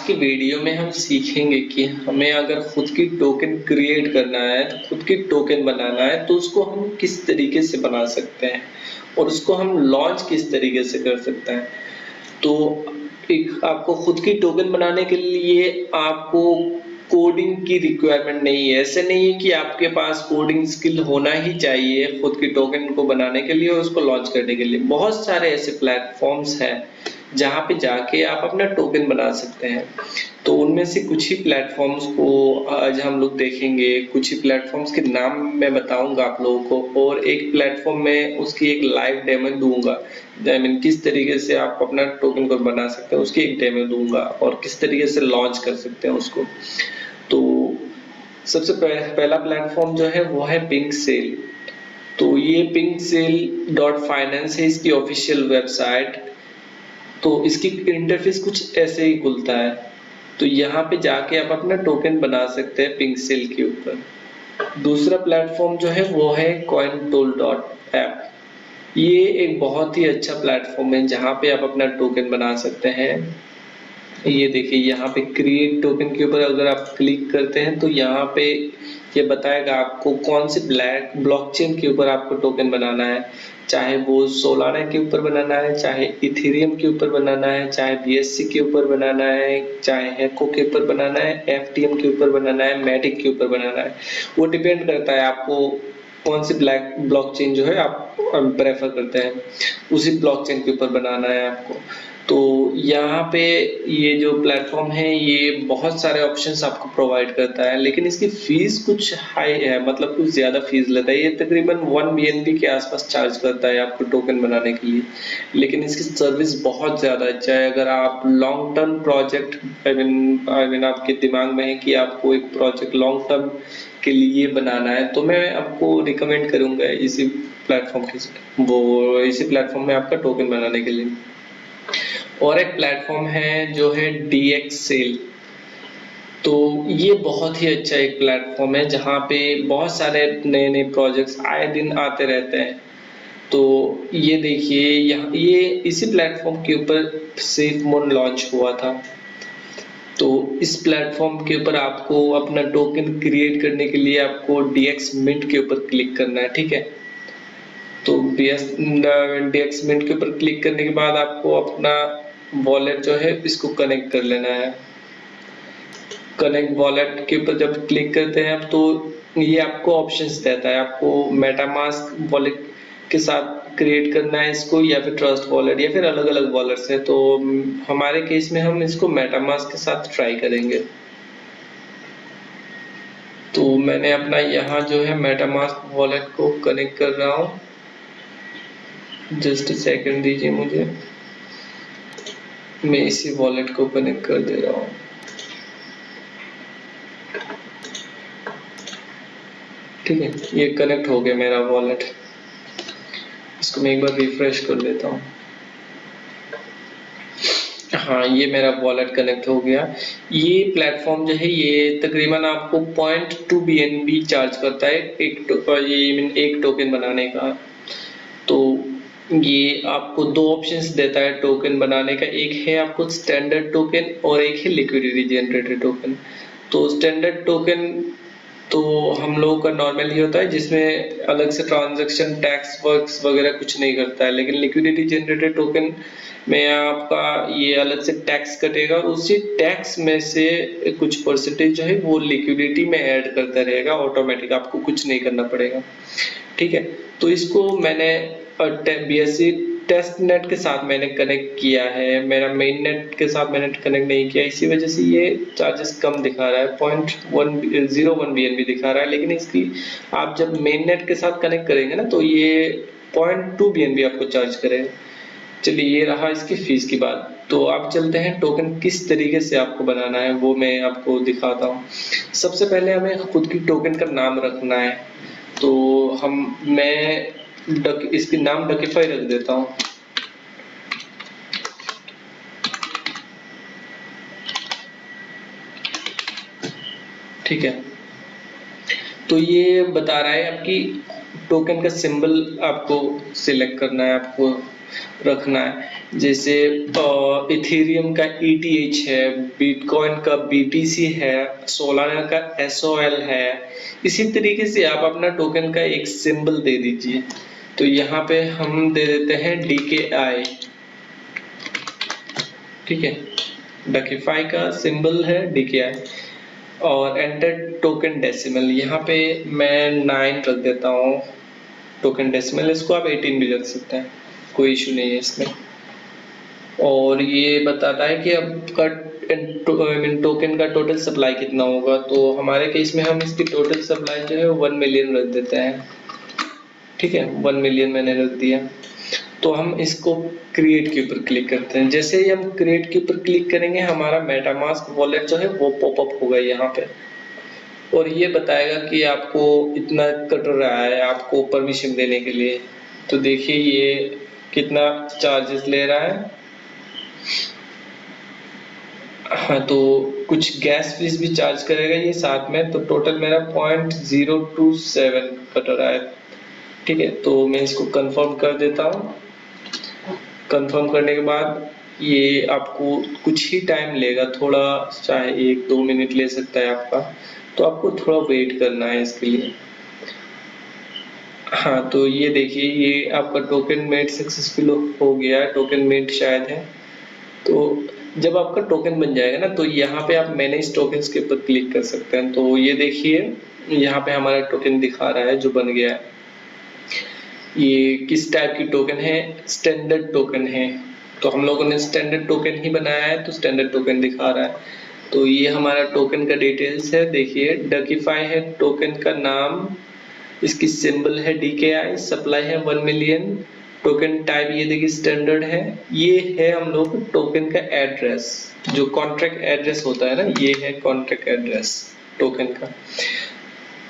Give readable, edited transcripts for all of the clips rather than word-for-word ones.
की वीडियो में हम सीखेंगे कि हमें अगर खुद की टोकन क्रिएट करना है, तो खुद की टोकन बनाना है, तो उसको हम किस तरीके से बना सकते हैं और उसको हम लॉन्च किस तरीके से कर सकते हैं। तो एक आपको खुद की टोकन बनाने के लिए आपको कोडिंग की रिक्वायरमेंट नहीं है। ऐसे नहीं है कि आपके पास कोडिंग स्किल होना ही चाहिए खुद की टोकन को बनाने के लिए और उसको लॉन्च करने के लिए। बहुत सारे ऐसे प्लेटफॉर्म्स हैं जहाँ पे जाके आप अपना टोकन बना सकते हैं। तो उनमें से कुछ ही प्लेटफॉर्म्स को आज हम लोग देखेंगे। कुछ ही प्लेटफॉर्म्स के नाम मैं बताऊंगा आप लोगों को, और एक प्लेटफॉर्म में उसकी एक लाइव डेमो दूंगा। आई मीन किस तरीके से आप अपना टोकन को बना सकते हैं उसकी एक डेमो दूंगा, और किस तरीके से लॉन्च कर सकते हैं उसको। तो सबसे पहला प्लेटफॉर्म जो है वो है पिंक सेल। तो ये पिंक सेल डॉट फाइनेंस है इसकी ऑफिशियल वेबसाइट। तो इसकी इंटरफेस कुछ ऐसे ही खुलता है। तो यहाँ पे जाके आप अपना टोकन बना सकते हैं पिंक सेल के ऊपर। दूसरा प्लेटफॉर्म जो है वो है कॉइनटोल डॉट ऐप। ये एक बहुत ही अच्छा प्लेटफॉर्म है जहाँ पे आप अपना टोकन बना सकते हैं। ये देखिए यहाँ पे क्रिएट टोकन के ऊपर अगर आप क्लिक करते हैं तो यहाँ पे ये बताएगा आपको कौन से ब्लॉकचेन के ऊपर आपको टोकन बनाना है। चाहे वो सोलाना के ऊपर बनाना है, चाहे इथेरियम के ऊपर बनाना है, चाहे बीएससी के ऊपर बनाना है, चाहे हेको के ऊपर बनाना है, एफटीएम के ऊपर बनाना है, मैटिक के ऊपर बनाना है। वो डिपेंड करता है आपको कौन सी ब्लॉकचेन जो है आप प्रेफर करते हैं, उसी ब्लॉकचेन के ऊपर बनाना है आपको। तो यहाँ पे ये जो प्लेटफॉर्म है ये बहुत सारे ऑप्शंस आपको प्रोवाइड करता है, लेकिन इसकी फीस कुछ हाई है, मतलब कुछ ज्यादा फीस लेता है। ये तकरीबन 1 BNB के आसपास चार्ज करता है आपको टोकन बनाने के लिए, लेकिन इसकी सर्विस बहुत ज्यादा अच्छा है। अगर आप long term project I mean आपके दिमाग में है कि आपको एक प्रोजेक्ट लॉन्ग टर्म के लिए बनाना है, तो मैं आपको रिकमेंड करूंगा इसी प्लेटफॉर्म में आपका टोकन बनाने के लिए। और एक प्लेटफॉर्म है जो है DX सेल। तो ये बहुत ही अच्छा एक प्लेटफॉर्म है जहाँ पे बहुत सारे नए नए प्रोजेक्ट्स आए दिन आते रहते हैं। तो ये देखिए यहाँ ये इसी प्लेटफॉर्म के ऊपर सेफ मोन लॉन्च हुआ था। तो इस प्लेटफॉर्म के ऊपर आपको अपना टोकन क्रिएट करने के लिए आपको DX मिंट के ऊपर क्लिक करना है, ठीक है। तो DX मिंट के ऊपर क्लिक करने के बाद आपको अपना वॉलेट जो है इसको कनेक्ट कर लेना है। कनेक्ट वॉलेट के ऊपर जब क्लिक करते हैं आप, तो ये आपको ऑप्शंस देता है। आपको मेटामास्क वॉलेट के साथ क्रिएट करना है इसको, या फिर ट्रस्ट वॉलेट, या फिर अलग अलग वॉलेट्स है। तो हमारे केस में हम इसको मेटामास्क के साथ ट्राई करेंगे। तो मैंने अपना यहाँ जो है मेटामास्क वॉलेट को कनेक्ट कर रहा हूँ। जस्ट सेकंड दीजिए मुझे, मैं इसी वॉलेट को कनेक्ट कर दे रहा हूँ। ठीक है, ये कनेक्ट हो गया मेरा वॉलेट। इसको मैं एक बार रिफ्रेश कर लेता हूँ। हाँ, ये मेरा वॉलेट कनेक्ट हो गया। ये प्लेटफॉर्म जो है ये तकरीबन आपको 0.2 BNB चार्ज करता है एक टोकन बनाने का। तो ये आपको दो ऑप्शंस देता है टोकन बनाने का। एक है आपको स्टैंडर्ड टोकन और एक है लिक्विडिटी जनरेटेड टोकन। तो स्टैंडर्ड टोकन तो हम लोगों का नॉर्मल ही होता है, जिसमें अलग से ट्रांजैक्शन टैक्स वर्क्स वगैरह कुछ नहीं करता है। लेकिन लिक्विडिटी जनरेटेड टोकन में आपका ये अलग से टैक्स कटेगा, और उसी टैक्स में से कुछ परसेंटेज जो है वो लिक्विडिटी में ऐड करता रहेगा ऑटोमेटिक, आपको कुछ नहीं करना पड़ेगा। ठीक है, तो इसको मैंने BSC टेस्ट नेट के साथ मैंने कनेक्ट किया है, मेरा मेन नेट के साथ मैंने कनेक्ट नहीं किया। इसी वजह से ये चार्जेस कम दिखा रहा है, 0.101 BNB दिखा रहा है। लेकिन इसकी आप जब मेन नेट के साथ कनेक्ट करेंगे ना, तो ये 0.2 BNB आपको चार्ज करेगा। चलिए, ये रहा इसकी फीस की बात। तो आप चलते हैं टोकन किस तरीके से आपको बनाना है वो मैं आपको दिखाता हूँ। सबसे पहले हमें खुद की टोकन का नाम रखना है। तो मैं इसकी नाम डकीफाई रख देता हूँ। ठीक है, तो ये बता रहा है आपकी टोकन का सिंबल आपको सिलेक्ट करना है, आपको रखना है। जैसे इथेरियम का ETH है, बिटकॉइन का BTC है, सोलाना का SOL है। इसी तरीके से आप अपना टोकन का एक सिंबल दे दीजिए। तो यहाँ पे हम दे देते हैं DKI, ठीक है, डकीफाई का सिंबल है DKI। और एंटर टोकन डेसिमल, यहाँ पे मैं 9 रख देता हूँ टोकन डेसिमल। इसको आप 18 भी रख सकते हैं, कोई इशू नहीं है इसमें। और ये बताता है कि आपका टोकन का टोटल सप्लाई कितना होगा। तो हमारे केस में हम इसकी टोटल सप्लाई जो है 1 मिलियन रख देते हैं, ठीक है, 1 मिलियन मैंने रख दिया। तो हम इसको क्रिएट के ऊपर क्लिक करते हैं। जैसे ही हम क्रिएट के ऊपर क्लिक करेंगे, हमारा मेटामास्क वॉलेट जो है वो पॉपअप होगा यहाँ पे, और ये बताएगा कि आपको इतना कट रहा है आपको परमिशन देने के लिए। तो देखिए ये कितना चार्जेस ले रहा है। हाँ, तो कुछ गैस फीस भी चार्ज करेगा ये साथ में। तो टोटल मेरा 0.027 कट रहा है, ठीक है। तो मैं इसको कंफर्म कर देता हूँ। कंफर्म करने के बाद ये आपको कुछ ही टाइम लेगा, थोड़ा, चाहे 1-2 मिनट ले सकता है आपका। तो आपको थोड़ा वेट करना है इसके लिए। हाँ, तो ये देखिए ये आपका टोकन मेट सक्सेसफुल हो गया है, टोकन मेट शायद है। तो जब आपका टोकन बन जाएगा ना, तो यहाँ पे आप मैनेज टोकन्स के ऊपर क्लिक कर सकते हैं। तो ये देखिए यहाँ पे हमारा टोकन दिखा रहा है जो बन गया है। ये किस टाइप की टोकन है, स्टैंडर्ड टोकन है। तो हम लोगों ने स्टैंडर्ड टोकन ही बनाया है, तो स्टैंडर्ड टोकन दिखा रहा है। तो ये हमारा टोकन का डिटेल्स है, देखिए डकीफाई है टोकन का नाम, इसकी सिंबल है DKI, सप्लाई है 1 मिलियन, टोकन टाइप ये देखिए स्टैंडर्ड है। ये है हम लोग टोकन का एड्रेस, जो कॉन्ट्रैक्ट एड्रेस होता है ना, ये है कॉन्ट्रैक्ट एड्रेस टोकन का।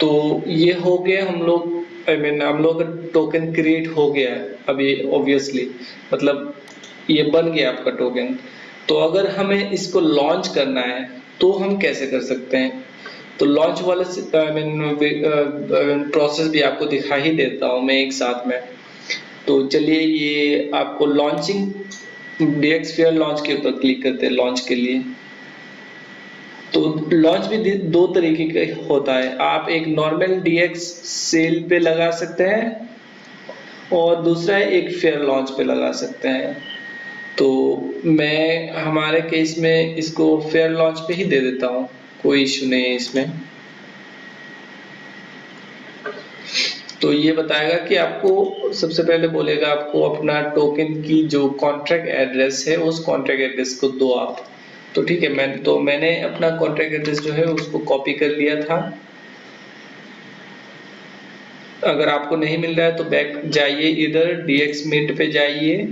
तो ये हो गया हम लोग, हम लोग का टोकन क्रिएट हो गया है अभी ऑब्वियसली, मतलब ये बन गया आपका टोकन। तो अगर हमें इसको लॉन्च करना है तो हम कैसे कर सकते हैं। तो लॉन्च वाला प्रोसेस भी आपको दिखा ही देता हूँ मैं एक साथ में। तो चलिए ये आपको लॉन्चिंग DXFear लॉन्च के ऊपर क्लिक करते हैं लॉन्च के लिए। तो लॉन्च भी 2 तरीके का होता है, आप एक नॉर्मल DX सेल पे लगा सकते हैं और दूसरा है एक फेयर लॉन्च पे लगा सकते हैं। तो मैं हमारे केस में इसको फेयर लॉन्च पे ही दे देता हूँ, कोई इशू नहीं है इसमें। तो ये बताएगा कि आपको सबसे पहले बोलेगा आपको अपना टोकन की जो कॉन्ट्रैक्ट एड्रेस है उस कॉन्ट्रैक्ट एड्रेस को दो आप। तो ठीक है, मैंने अपना कॉन्ट्रैक्ट एड्रेस जो है उसको कॉपी कर लिया था। अगर आपको नहीं मिल रहा है तो बैक जाइए, इधर DX Mint पे जाइए,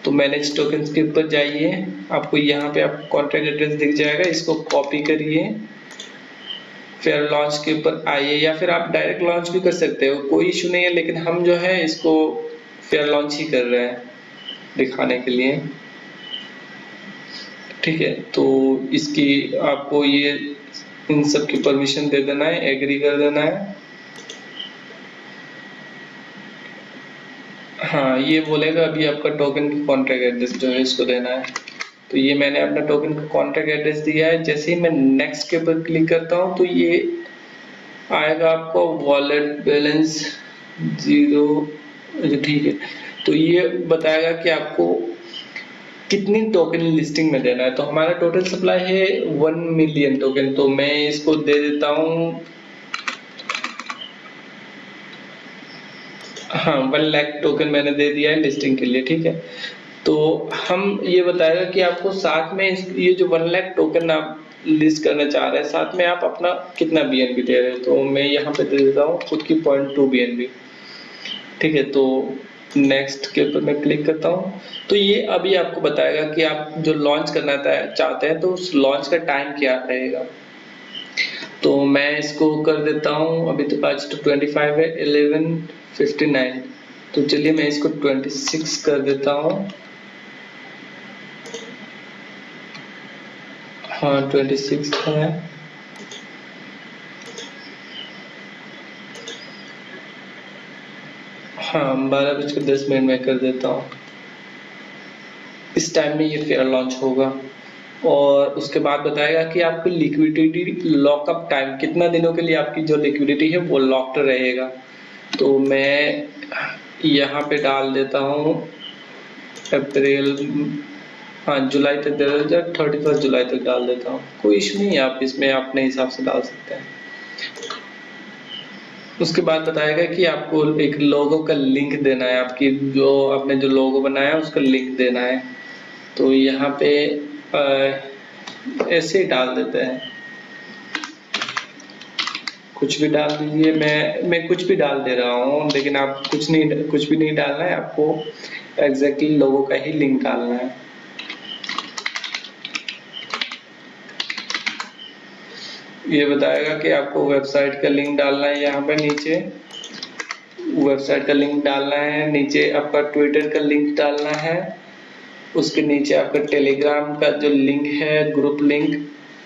तो मैनेज टोकन्स के ऊपर जाइए, आपको यहाँ पे आपको कॉन्ट्रैक्ट एड्रेस दिख जाएगा, इसको कॉपी करिए, फेयर लॉन्च के ऊपर आइए, या फिर आप डायरेक्ट लॉन्च भी कर सकते हो, कोई इशू नहीं है। लेकिन हम जो है इसको फेयर लॉन्च ही कर रहे हैं दिखाने के लिए, ठीक है। तो इसकी आपको ये इन सब की परमिशन दे देना है, एग्री कर देना है। हाँ, ये बोलेगा अभी आपका टोकन की कॉन्ट्रैक्ट एड्रेस जो है इसको देना है। तो ये मैंने अपना टोकन का कॉन्ट्रैक्ट एड्रेस दिया है। जैसे ही मैं नेक्स्ट के ऊपर क्लिक करता हूँ तो ये आएगा आपको वॉलेट बैलेंस 0, ठीक है। तो ये बताएगा कि आपको कितनी टोकन लिस्टिंग में देना है। तो हमारा टोटल सप्लाई है 1 मिलियन टोकन, तो मैं इसको दे देता हूँ, हाँ 1 लाख टोकन मैंने दे दिया है लिस्टिंग के लिए, ठीक है। तो हम ये बताएगा कि आपको साथ में ये जो 1 लाख टोकन आप लिस्ट करना चाह रहे हैं, साथ में आप अपना कितना BNB दे रहे हैं। तो मैं यहाँ पे दे देता हूँ खुद की 0.2 BNB, ठीक है। तो नेक्स्ट के ऊपर मैं क्लिक करता हूँ। तो ये अभी आपको बताएगा कि आप जो लॉन्च करना चाहते हैं तो उस लॉन्च का टाइम क्या रहेगा। तो मैं इसको कर देता हूँ, अभी तो आज तो 25 है, 11:59। तो चलिए मैं इसको 26 कर देता हूँ। हाँ 26 है। हाँ, 12:10 में कर देता हूँ। इस टाइम में ये फेयर लॉन्च होगा और उसके बाद बताएगा कि आपकी लिक्विडिटी लॉकअप टाइम कितना दिनों के लिए आपकी जो लिक्विडिटी है वो लॉक्ड रहेगा। तो मैं यहाँ पे डाल देता हूँ अप्रैल, हाँ जुलाई तक दे देता, 31 जुलाई तक डाल देता हूँ। कोई इशू नहीं है, आप इसमें अपने हिसाब से डाल सकते हैं। उसके बाद बताएगा कि आपको एक लोगो का लिंक देना है, आपकी जो आपने जो लोगो बनाया है उसका लिंक देना है। तो यहाँ पे ऐसे ही डाल देते हैं, कुछ भी डाल दीजिए। मैं कुछ भी डाल दे रहा हूँ, लेकिन आप कुछ भी नहीं डालना है, आपको एग्जैक्टली लोगो का ही लिंक डालना है। ये बताएगा कि आपको वेबसाइट का लिंक डालना है, यहाँ पे नीचे वेबसाइट का लिंक डालना है, नीचे आपका ट्विटर का लिंक डालना है, उसके नीचे आपका टेलीग्राम का जो लिंक है, ग्रुप लिंक,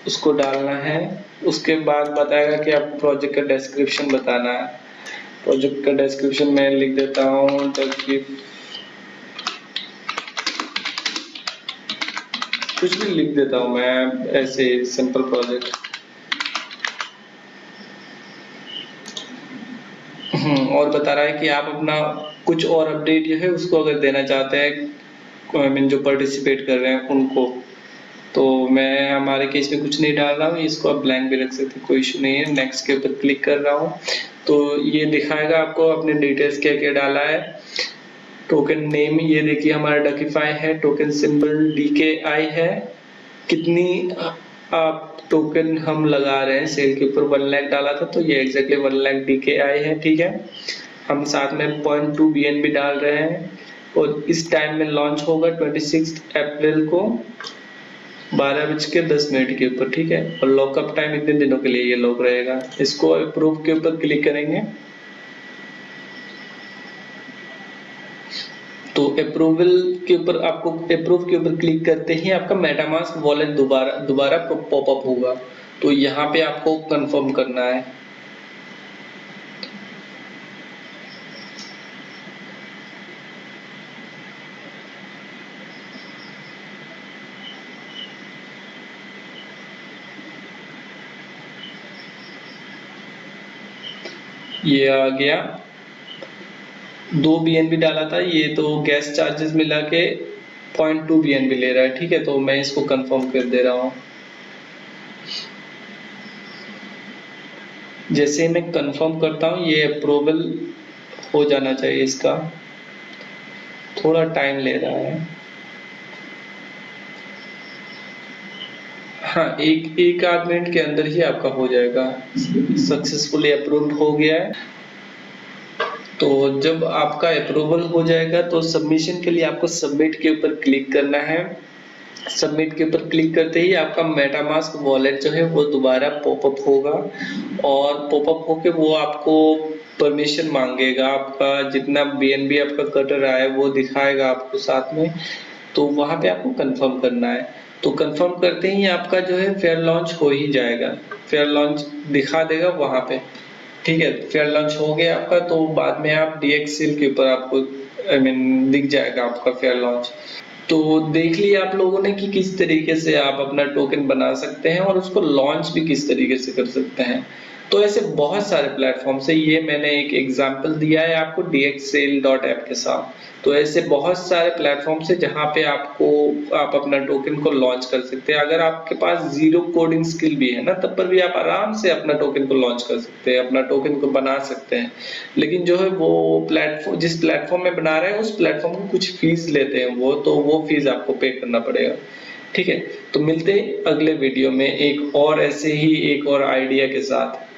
उसको डालना है। उसके बाद बताएगा कि आपको प्रोजेक्ट का डिस्क्रिप्शन बताना है। प्रोजेक्ट का डिस्क्रिप्शन मैं लिख देता हूँ कुछ भी लिख देता हूँ मैं, ऐसे सिंपल प्रोजेक्ट। और बता रहा है कि आप अपना कुछ और अपडेट जो है उसको अगर देना चाहते हैं, आई मीन जो पार्टिसिपेट कर रहे हैं उनको, तो मैं हमारे केस में कुछ नहीं डाल रहा हूँ, इसको आप ब्लैंक भी रख सकते हैं, कोई इशू नहीं है। नेक्स्ट के ऊपर क्लिक कर रहा हूँ तो ये दिखाएगा आपको अपने डिटेल्स क्या क्या डाला है। टोकन नेम ये देखिए हमारा डकीफाई है, टोकन सिंबल DKI है, कितनी आप टोकन हम लगा रहे हैं सेल के ऊपर 1 लाख डाला था, तो ये एग्जैक्टली 1 लाख DKI है। ठीक है, हम साथ में 0.2 BNB डाल रहे हैं और इस टाइम में लॉन्च होगा 26 अप्रैल को 12:10 के ऊपर। ठीक है, और लॉकअप टाइम इतने दिनों के लिए ये लॉक रहेगा। इसको अप्रूव के ऊपर क्लिक करेंगे तो अप्रूवल के ऊपर, आपको अप्रूव के ऊपर क्लिक करते ही आपका मेटामास्क वॉलेट दोबारा पॉपअप होगा। तो यहाँ पे आपको कंफर्म करना है। ये आ गया, 2 BNB डाला था, ये तो गैस चार्जेस मिला के 0.2 BNB ले रहा है। ठीक है, तो मैं इसको कंफर्म कर दे रहा हूँ। जैसे मैं कंफर्म करता हूँ ये अप्रूवल हो जाना चाहिए, इसका थोड़ा टाइम ले रहा है। हाँ, एक आध मिनट के अंदर ही आपका हो जाएगा। सक्सेसफुली अप्रूव्ड हो गया है। तो जब आपका अप्रूवल हो जाएगा तो सबमिशन के लिए आपको सबमिट के ऊपर क्लिक करना है। सबमिट के ऊपर क्लिक करते ही आपका मेटामास्क वॉलेट जो है वो दोबारा पॉपअप होगा और पॉपअप होके वो आपको परमिशन मांगेगा, आपका जितना BNB आपका कट रहा है वो दिखाएगा आपको साथ में। तो वहां पे आपको कंफर्म करना है। तो कंफर्म करते ही आपका जो है फेयर लॉन्च हो ही जाएगा, फेयर लॉन्च दिखा देगा वहां पे। ठीक है, फेयर लॉन्च हो गया आपका, तो बाद में आप DXL के ऊपर आपको आई मीन दिख जाएगा आपका फेयर लॉन्च। तो देख लिया आप लोगों ने कि किस तरीके से आप अपना टोकन बना सकते हैं और उसको लॉन्च भी किस तरीके से कर सकते हैं। तो ऐसे बहुत सारे प्लेटफॉर्म से, ये मैंने एक एग्जांपल दिया है आपको DXL.app के साथ। तो ऐसे बहुत सारे प्लेटफॉर्म से जहां पे आप अपना टोकन को लॉन्च कर सकते हैं। अगर आपके पास जीरो कोडिंग स्किल भी है ना, तब पर भी आप आराम से अपना टोकन को लॉन्च कर सकते हैं, अपना टोकन को बना सकते हैं। लेकिन जो है वो प्लेटफॉर्म, जिस प्लेटफॉर्म में बना रहे हैं उस प्लेटफॉर्म को कुछ फीस लेते हैं वो, तो वो फीस आपको पे करना पड़ेगा। ठीक है, तो मिलते हैं अगले वीडियो में एक और ऐसे ही एक और आइडिया के साथ।